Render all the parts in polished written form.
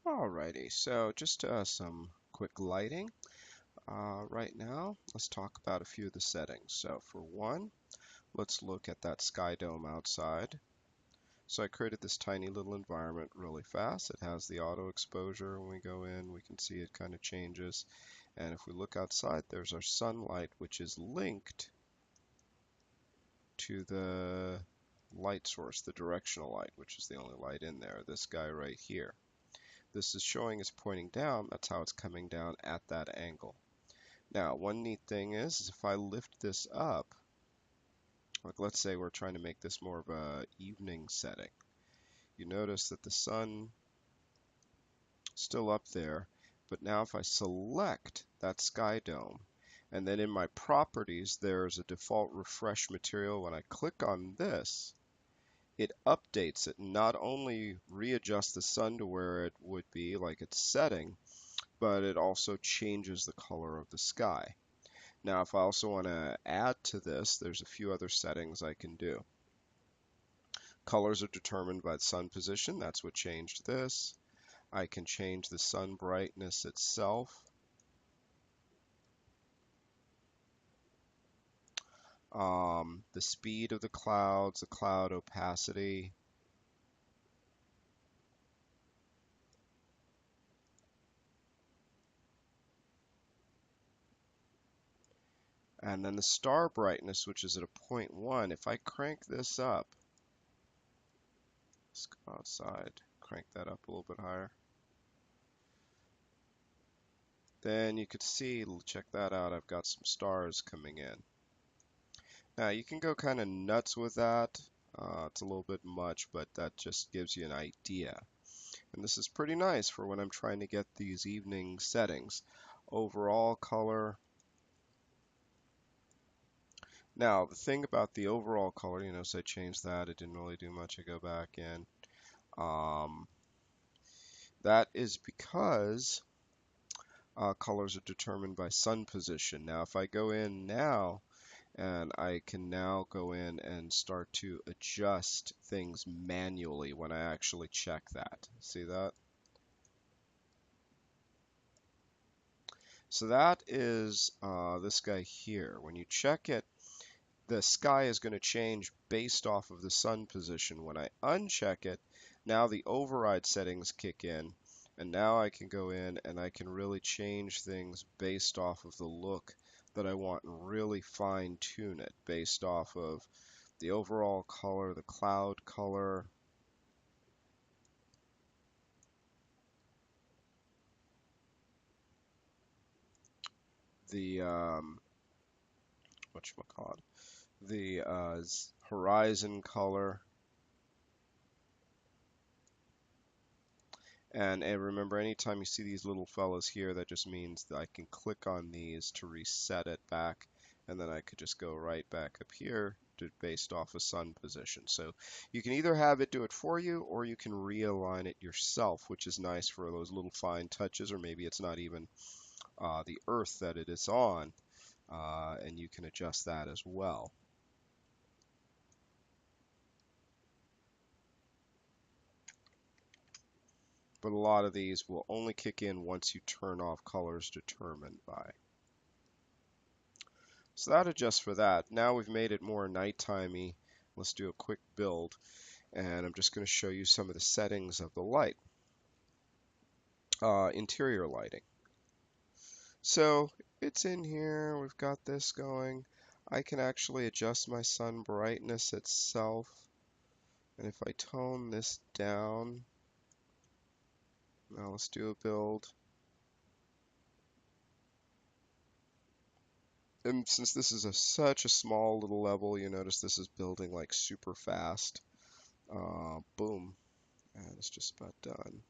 Alrighty, so just some quick lighting. Right now, let's talk about a few of the settings. So for one, let's look at that sky dome outside. So I created this tiny little environment really fast. It has the auto exposure. When we go in, we can see it kind of changes. And if we look outside, there's our sunlight, which is linked to the light source, the directional light, which is the only light in there, this guy right here. This is showing it's pointing down. That's how it's coming down at that angle. Now, one neat thing is if I lift this up, like let's say we're trying to make this more of a evening setting, you notice that the sun is still up there, but now if I select that sky dome, and then in my properties there's a default refresh material. When I click on this, it updates it, not only readjusts the sun to where it would be like it's setting, but it also changes the color of the sky. Now, if I also want to add to this, there's a few other settings I can do. Colors are determined by the sun position. That's what changed this. I can change the sun brightness itself. The speed of the clouds, the cloud opacity. And then the star brightness, which is at a 0.1. If I crank this up, let's go outside, crank that up a little bit higher. Then you could see, check that out, I've got some stars coming in. Now you can go kind of nuts with that. It's a little bit much, but that just gives you an idea. And this is pretty nice for when I'm trying to get these evening settings. Overall color. Now the thing about the overall color, so I changed that. It didn't really do much. I go back in. That is because colors are determined by sun position. Now if I go in now, and I can now go in and start to adjust things manually when I actually check that. See that? So that is this guy here. When you check it, the sky is going to change based off of the sun position. When I uncheck it, now the override settings kick in, and now I can go in and I can really change things based off of the look that I want and really fine tune it based off of the overall color, the cloud color, the whatchamacallit, the horizon color, and remember, anytime you see these little fellas here, that just means that I can click on these to reset it back, and then I could just go right back up here based off of sun position. So you can either have it do it for you, or you can realign it yourself, which is nice for those little fine touches, or maybe it's not even the earth that it is on, and you can adjust that as well. But a lot of these will only kick in once you turn off colors determined by. So that adjusts for that. Now we've made it more nighttimey. Let's do a quick build, and I'm just going to show you some of the settings of the light. Interior lighting. So it's in here. We've got this going. I can actually adjust my sun brightness itself. And if I tone this down, now let's do a build. And since this is such a small little level, you notice this is building like super fast. Boom. And it's just about done.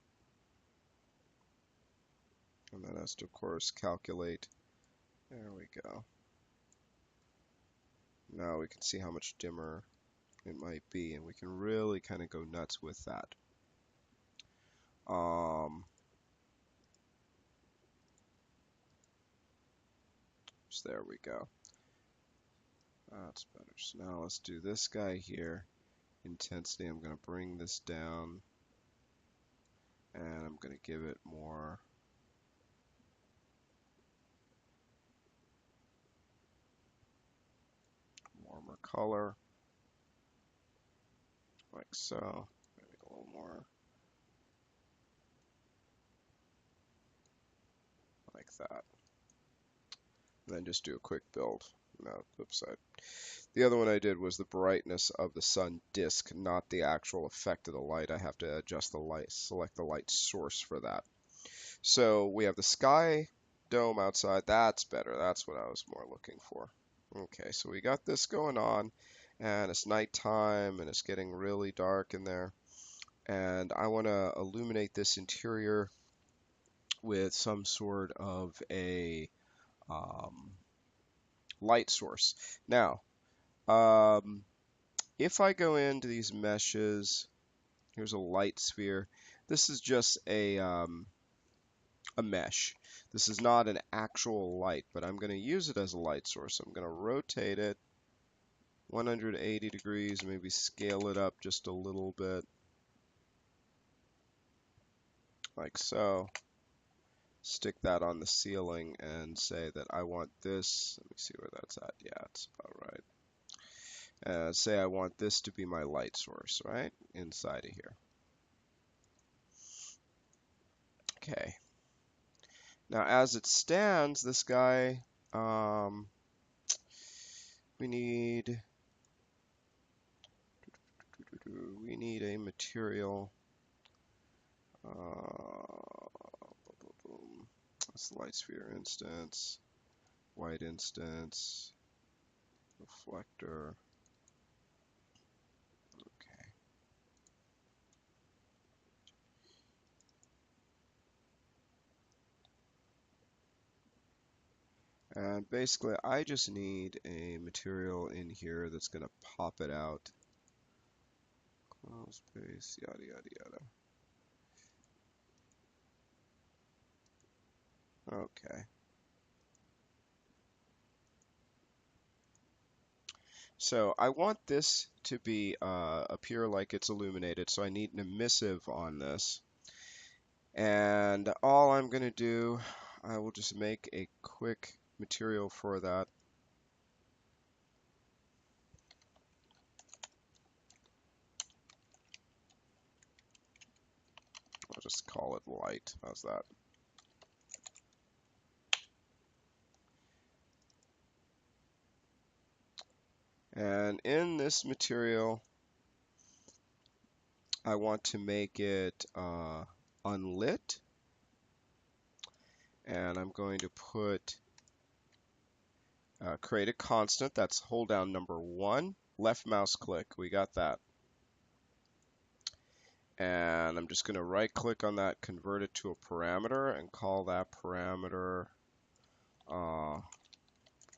And then has to, of course, calculate. There we go. Now we can see how much dimmer it might be, and we can really kind of go nuts with that. So there we go. That's better. So now let's do this guy here. Intensity, I'm going to bring this down. And I'm I'm going to give it more warmer color, like so. Maybe a little more like that. And then just do a quick build. No, oops, the other one I did was the brightness of the sun disk, not the actual effect of the light. I have to adjust the light, select the light source for that. So we have the sky dome outside. That's better. That's what I was more looking for. Okay, so we got this going on, and it's nighttime, and it's getting really dark in there. And I want to illuminate this interior with some sort of a light source. Now, if I go into these meshes, here's a light sphere. This is just a mesh. This is not an actual light, but I'm going to use it as a light source. I'm going to rotate it 180 degrees, maybe scale it up just a little bit, like so. Stick that on the ceiling and say that I want this. Let me see where that's at. Yeah, it's about right. Say I want this to be my light source, right? Inside of here. Okay. Now, as it stands, this guy, we need a material. That's the light sphere instance, white instance, reflector. Okay. And basically, I just need a material in here that's going to pop it out. Close space, yada, yada, yada. Okay. So I want this to be appear like it's illuminated, so I need an emissive on this. And all I'm going to do, I will just make a quick material for that. I'll just call it light. How's that? And in this material, I want to make it unlit. And I'm going to put create a constant. That's hold down number 1, left mouse click. We got that. And I'm just going to right click on that, convert it to a parameter, and call that parameter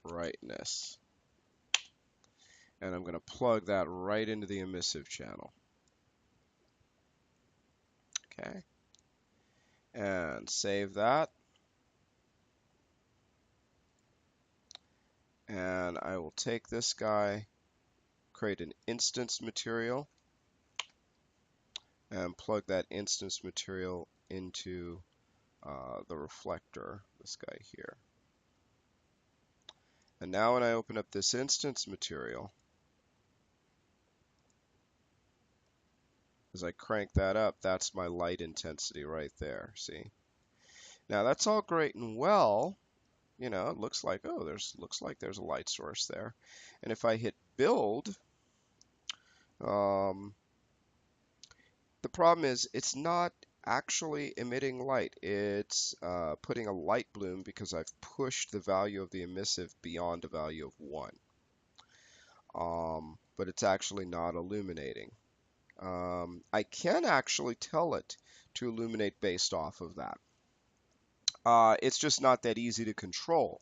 brightness. And I'm going to plug that right into the emissive channel. Okay. And save that. And I will take this guy, create an instance material, and plug that instance material into the reflector, this guy here. And now when I open up this instance material, as I crank that up, that's my light intensity right there, see? Now that's all great and well, you know, it looks like, oh, looks like there's a light source there. And if I hit build, the problem is it's not actually emitting light. It's putting a light bloom because I've pushed the value of the emissive beyond a value of 1. But it's actually not illuminating. I can actually tell it to illuminate based off of that. It's just not that easy to control.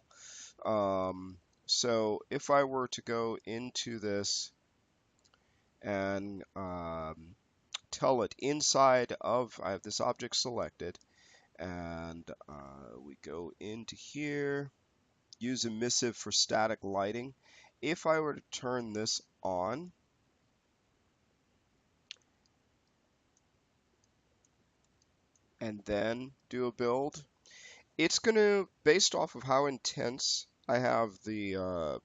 So if I were to go into this and tell it inside of, I have this object selected, and we go into here, use emissive for static lighting. If I were to turn this on, and then do a build, it's going to, based off of how intense I have the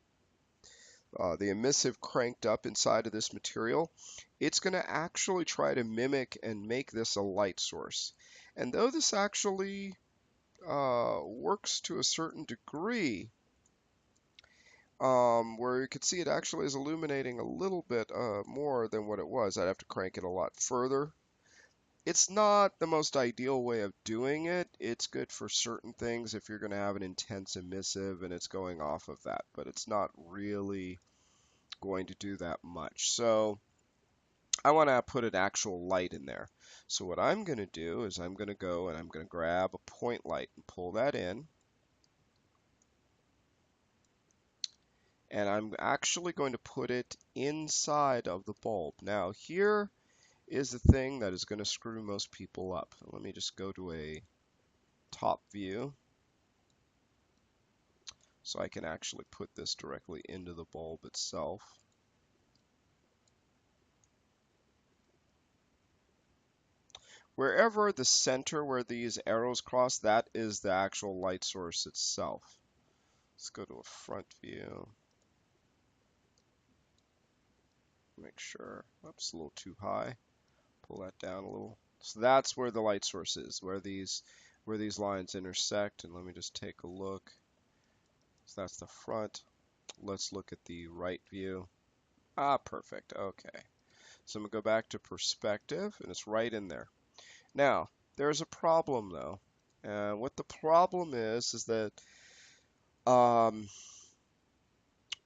emissive cranked up inside of this material, it's going to actually try to mimic and make this a light source. And though this actually works to a certain degree, where you can see it actually is illuminating a little bit more than what it was. I'd have to crank it a lot further. It's not the most ideal way of doing it. It's good for certain things if you're going to have an intense emissive and it's going off of that, but it's not really going to do that much. So I want to put an actual light in there. So what I'm going to do is I'm going to go and I'm going to grab a point light and pull that in. And I'm actually going to put it inside of the bulb. Now here is the thing that is going to screw most people up. Let me just go to a top view so I can actually put this directly into the bulb itself. Wherever the center where these arrows cross, that is the actual light source itself. Let's go to a front view. Make sure, oops, a little too high. Pull that down a little. So that's where the light source is, where these lines intersect. And let me just take a look. So that's the front. Let's look at the right view. Ah, perfect. Okay. So I'm going to go back to perspective, and it's right in there. Now, there's a problem, though. What the problem is that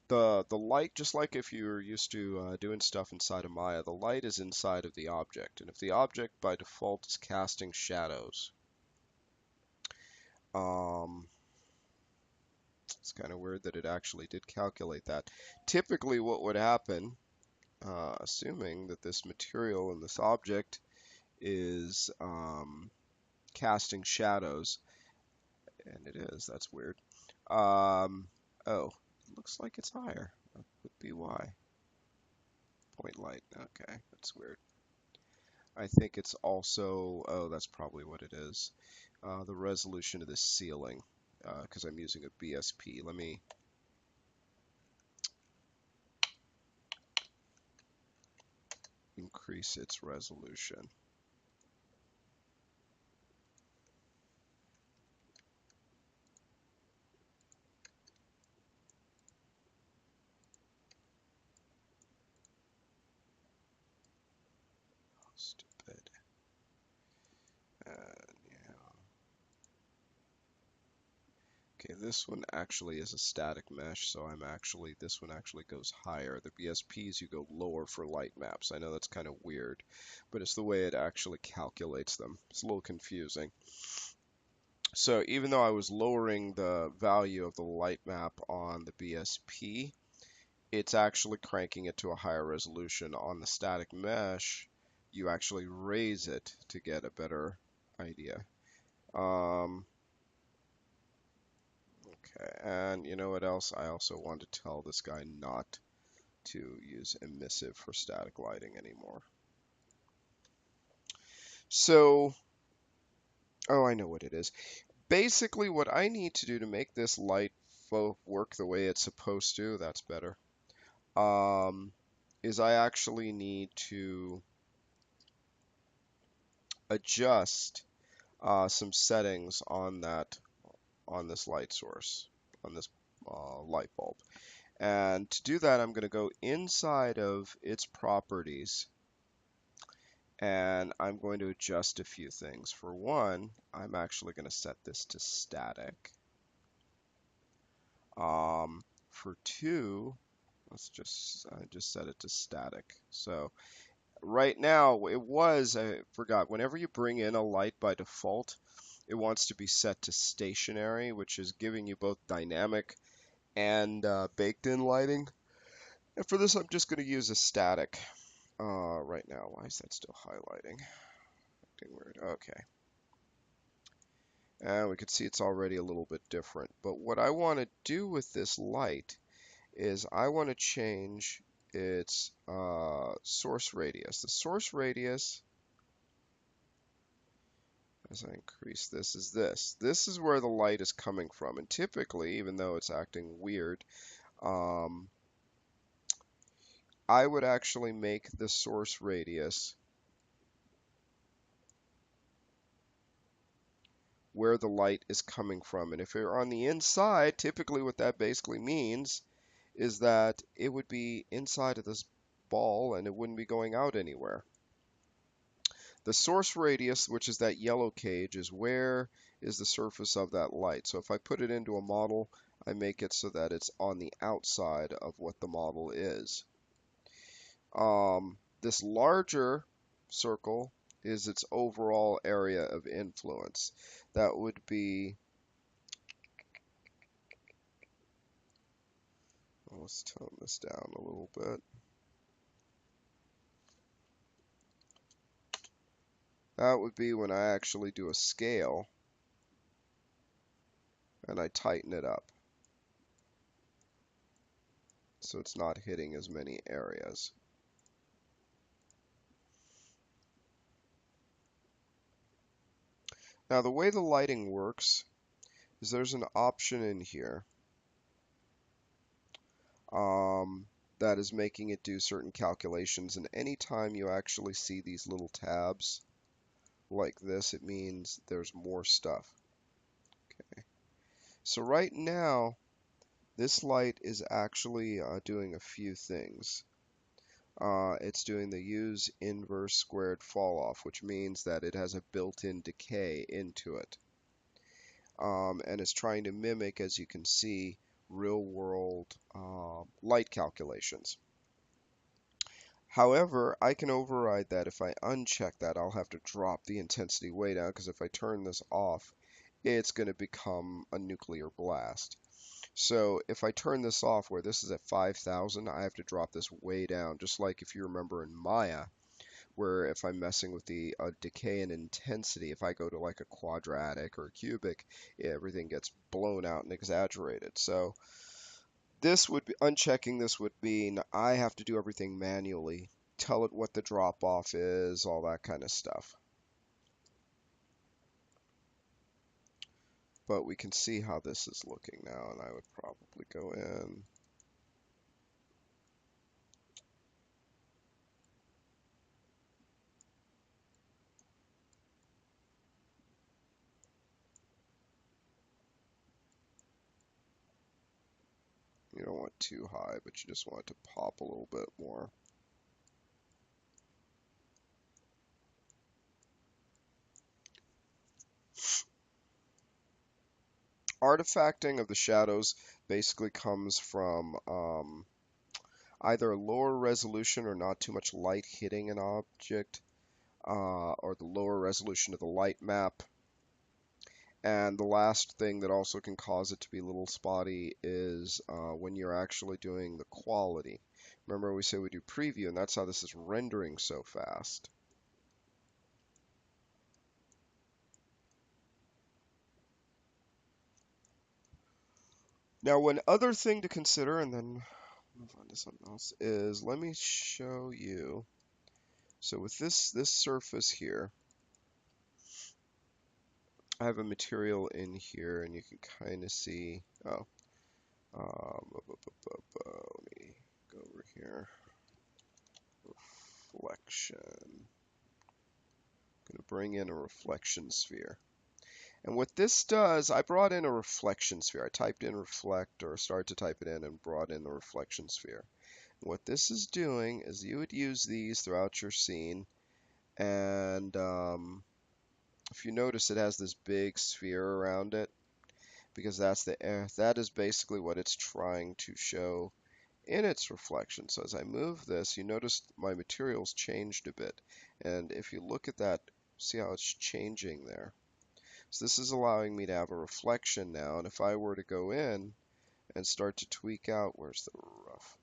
the light, just like if you're used to doing stuff inside of Maya, the light is inside of the object. And if the object by default is casting shadows, it's kind of weird that it actually did calculate that. Typically what would happen, assuming that this material and this object is casting shadows, and it is, that's weird. Oh, it looks like it's higher. That would be why. Point light, okay, that's weird. I think it's also, oh, that's probably what it is. The resolution of the ceiling, because I'm using a BSP. Let me increase its resolution. Stupid. Yeah. Okay, this one actually is a static mesh, so this one actually goes higher. The BSPs, you go lower for light maps. I know that's kind of weird, but it's the way it actually calculates them. It's a little confusing. So even though I was lowering the value of the light map on the BSP, it's actually cranking it to a higher resolution. On the static mesh, you actually raise it to get a better idea. Okay, and you know what else? I also want to tell this guy not to use emissive for static lighting anymore. So, oh, I know what it is. Basically, what I need to do to make this light work the way it's supposed to, that's better, is I actually need to adjust some settings on this light source, on this light bulb. And to do that, I'm going to go inside of its properties, and I'm going to adjust a few things. For one, I'm actually going to set this to static. For two, let's just set it to static. So right now, I forgot, whenever you bring in a light by default, it wants to be set to stationary, which is giving you both dynamic and baked-in lighting. And for this, I'm just going to use a static right now. Why is that still highlighting? Acting weird. Okay. And we can see it's already a little bit different. But what I want to do with this light is I want to change its source radius. The source radius, as I increase this, is this. This is where the light is coming from. And typically, even though it's acting weird, um, I would actually make the source radius where the light is coming from. And if you're on the inside, typically what that basically means is that it would be inside of this ball and it wouldn't be going out anywhere. The source radius, which is that yellow cage, is where is the surface of that light. So if I put it into a model, I make it so that it's on the outside of what the model is. This larger circle is its overall area of influence. That would be, let's tone this down a little bit. That would be when I actually do a scale and I tighten it up, so it's not hitting as many areas. Now the way the lighting works is there's an option in here that is making it do certain calculations, and anytime you actually see these little tabs like this, it means there's more stuff. Okay. So right now this light is actually doing a few things. It's doing the use inverse squared fall off, which means that it has a built-in decay into it. And it's trying to mimic, as you can see, real-world light calculations. However, I can override that. If I uncheck that, I'll have to drop the intensity way down, because if I turn this off, it's going to become a nuclear blast. So if I turn this off, where this is at 5,000, I have to drop this way down, just like if you remember in Maya, where if I'm messing with the decay and intensity, if I go to like a quadratic or a cubic, everything gets blown out and exaggerated. So this would be, unchecking this would mean I have to do everything manually, tell it what the drop off is, all that kind of stuff. But we can see how this is looking now, and I would probably go in. You don't want too high, but you just want it to pop a little bit more. Artifacting of the shadows basically comes from either a lower resolution or not too much light hitting an object, or the lower resolution of the light map. And the last thing that also can cause it to be a little spotty is when you're actually doing the quality. Remember we say we do preview, and that's how this is rendering so fast. Now, one other thing to consider, and then move on to something else, is let me show you. So with this surface here, I have a material in here, and you can kind of see. Oh, let me go over here. Reflection. I'm going to bring in a reflection sphere. And what this does, I brought in a reflection sphere. I typed in reflect, or started to type it in and brought in the reflection sphere. And what this is doing is you would use these throughout your scene, and if you notice, it has this big sphere around it, because that is basically what it's trying to show in its reflection. So as I move this, you notice my material's changed a bit. And if you look at that, see how it's changing there. So this is allowing me to have a reflection now. And if I were to go in and start to tweak out, where's the rough?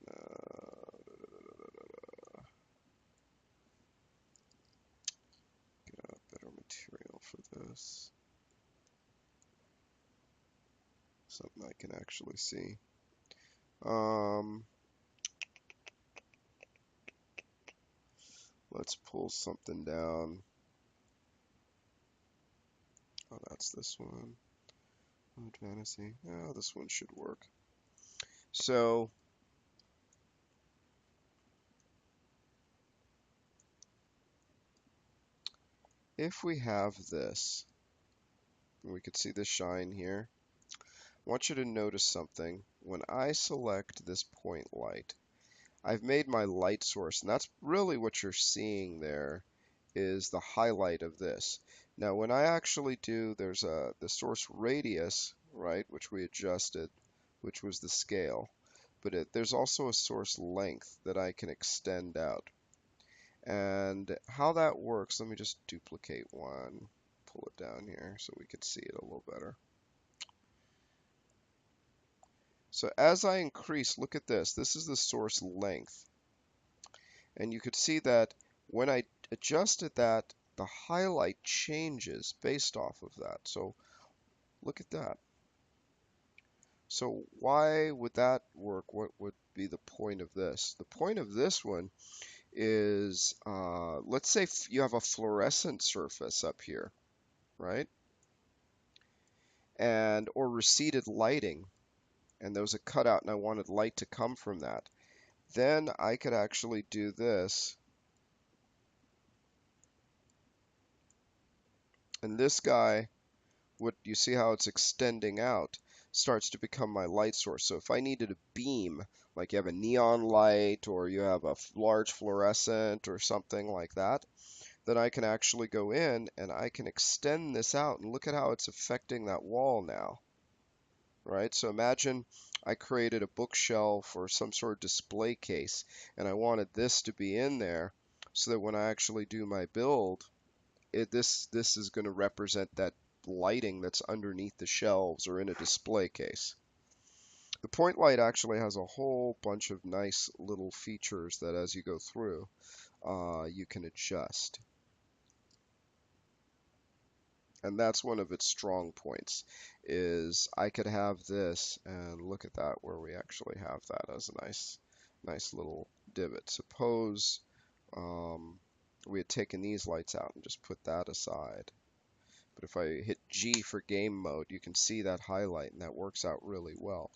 Get a better material for this. Something I can actually see. Let's pull something down. That's this one. Mode fantasy. Oh, this one should work. So if we have this, we could see the shine here. I want you to notice something. When I select this point light, I've made my light source, and that's really what you're seeing there is the highlight of this. Now, when I actually do, there's the source radius, right, which we adjusted, which was the scale, but there's also a source length that I can extend out. And how that works, let me just duplicate one, pull it down here so we can see it a little better. So as I increase, look at this. This is the source length. And you could see that when I adjusted that, the highlight changes based off of that. So look at that. So why would that work? What would be the point of this? The point of this one is, let's say you have a fluorescent surface up here, right? Or receded lighting, and there was a cutout and I wanted light to come from that. Then I could actually do this. And this guy, what you see how it's extending out, starts to become my light source. So if I needed a beam, like you have a neon light or you have a large fluorescent or something like that, then I can actually go in and I can extend this out, and look at how it's affecting that wall now, right? So imagine I created a bookshelf or some sort of display case, and I wanted this to be in there so that when I actually do my build, this is going to represent that lighting that's underneath the shelves or in a display case. The point light actually has a whole bunch of nice little features that as you go through, you can adjust. And that's one of its strong points, is I could have this, and look at that, where we actually have that as a nice little divot. Suppose we had taken these lights out and just put that aside. But if I hit G for game mode, you can see that highlight, and that works out really well.